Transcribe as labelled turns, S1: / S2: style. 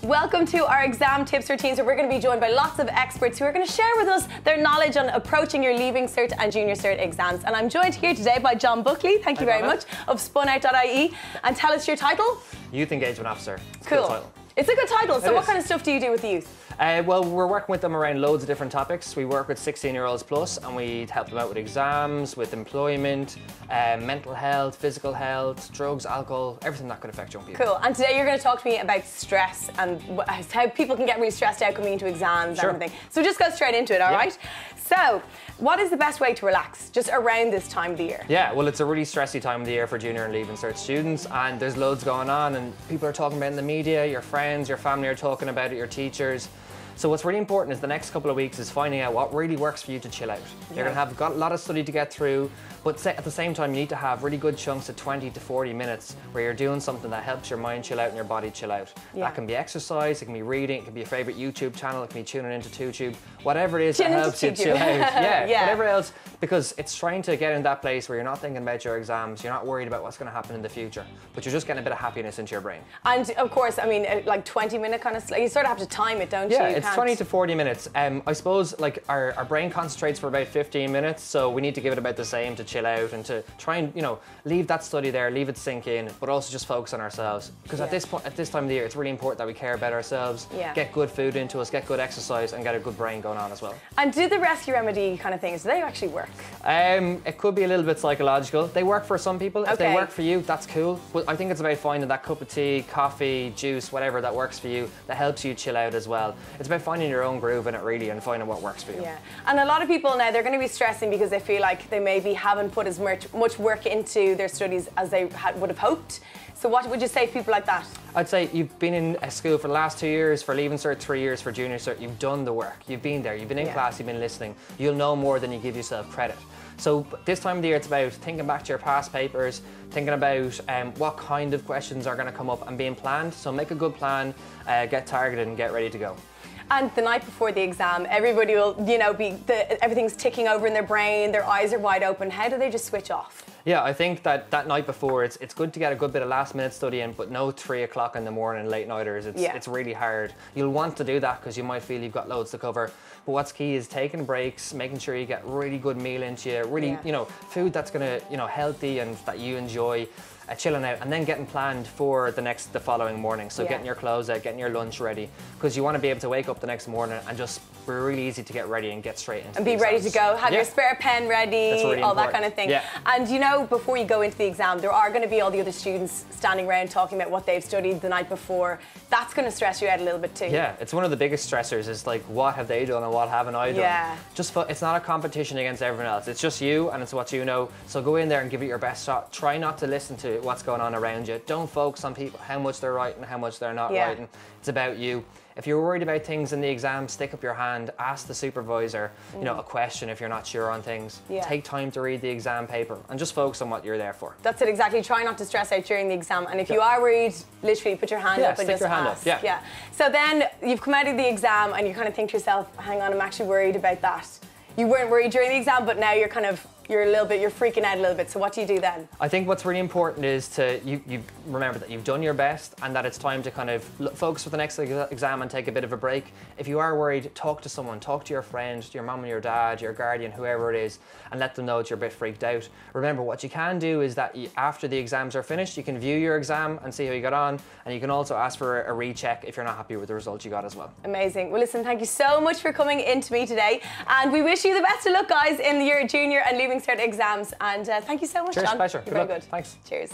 S1: Welcome to our exam tips routine. So we're going to be joined by lots of experts who are going to share with us their knowledge on approaching your Leaving Cert and Junior Cert exams. And I'm joined here today by John Buckley, thank you very much, of SpunOut.ie. And tell us your title.
S2: Youth Engagement Officer.
S1: Cool. It's a good title. So what kind of stuff do you do with the youth?
S2: Well, we're working with them around loads of different topics. We work with 16-year-olds plus, and we help them out with exams, with employment, mental health, physical health, drugs, alcohol, everything that could affect young people.
S1: Cool. And today you're going to talk to me about stress and how people can get really stressed out coming into exams and everything. So just go straight into it, all right? So, what is the best way to relax just around this time of the year?
S2: Yeah, well, it's a really stressy time of the year for junior and Leaving Cert students, and there's loads going on, and people are talking about it in the media, your friends, your family are talking about it, your teachers. So what's really important is the next couple of weeks is finding out what really works for you to chill out. You're going to have got a lot of study to get through, but at the same time you need to have really good chunks of 20 to 40 minutes where you're doing something that helps your mind chill out and your body chill out. That can be exercise, it can be reading, it can be a favourite YouTube channel, it can be tuning into TubeTube, whatever it is that helps you chill out. Whatever else, because it's trying to get in that place where you're not thinking about your exams, you're not worried about what's going to happen in the future, but you're just getting a bit of happiness into your brain. And
S1: of course, I mean, like 20-minute kind of, you sort of have to time it, don't you?
S2: Yeah, it's 20 to 40 minutes. I suppose like our brain concentrates for about 15 minutes, so we need to give it about the same to chill out and to try and, you know, leave that study there, leave it sink in, but also just focus on ourselves. Because at this point, at this time of the year, it's really important that we care about ourselves, get good food into us, get good exercise, and get a good brain going on as well.
S1: And do the rescue remedy kind of things, do they actually work?
S2: It could be a little bit psychological. They work for some people. If they work for you, that's cool. But I think it's about finding that cup of tea, coffee, juice, whatever that works for you, that helps you chill out as well. It's about finding your own groove in it really and finding what works for you.
S1: Yeah, and a lot of people now, they're going to be stressing because they feel like they maybe haven't put as much work into their studies as they would have hoped. So what would you say to people like that?
S2: I'd say you've been in a school for the last 2 years, for Leaving Cert 3 years, for Junior Cert, you've done the work, you've been there, you've been in class, you've been listening, you'll know more than you give yourself credit. So this time of the year, it's about thinking back to your past papers, thinking about what kind of questions are going to come up and being planned. So make a good plan, get targeted and get ready to go.
S1: And the night before the exam, everybody will, you know, everything's ticking over in their brain, their eyes are wide open. How do they just switch off?
S2: Yeah, I think that night before, it's good to get a good bit of last minute study in, but no 3 o'clock in the morning, late nighters. It's really hard. You'll want to do that because you might feel you've got loads to cover. But what's key is taking breaks, making sure you get really good meal into you, really, you know, food that's gonna, you know, healthy and that you enjoy. Chilling out and then getting planned for the following morning. So getting your clothes out, getting your lunch ready, because you want to be able to wake up the next morning and just be really easy to get ready and get straight into
S1: and be ready to go. Have your spare pen ready,
S2: really
S1: all that kind of thing. And you know, before you go into the exam, there are going to be all the other students standing around talking about what they've studied the night before. That's going to stress you out a little bit too. Yeah,
S2: it's one of the biggest stressors is like, what have they done and what haven't I done? Just it's not a competition against everyone else. It's just you and it's what you know. So go in there and give it your best shot. Try not to listen to what's going on around you. Don't focus on people, how much they're right and how much they're not right. And it's about you. If you're worried about things in the exam, stick up your hand, ask the supervisor, you know, a question if you're not sure on things. Take time to read the exam paper and just focus on what you're there for.
S1: That's it, exactly. Try not to stress out during the exam. And if you are worried, literally put your hand up and just ask. So then you've come out of the exam and you kind of think to yourself, hang on, I'm actually worried about that. You weren't worried during the exam, but now you're kind of, you're freaking out a little bit. So what do you do then?
S2: I think what's really important is to you remember that you've done your best and that it's time to kind of focus for the next exam and take a bit of a break. If you are worried, talk to someone, talk to your friend, your mum and your dad, your guardian, whoever it is, and let them know that you're a bit freaked out. Remember, what you can do is that after the exams are finished, you can view your exam and see how you got on, and you can also ask for a recheck if you're not happy with the results you got as well.
S1: Amazing. Well, listen, thank you so much for coming in to me today, and we wish you the best of luck, guys, in your junior and Leaving Cert exams. And thank you so much,
S2: Cheers,
S1: John.
S2: pleasure.
S1: You're very good.
S2: Thanks.
S1: Cheers.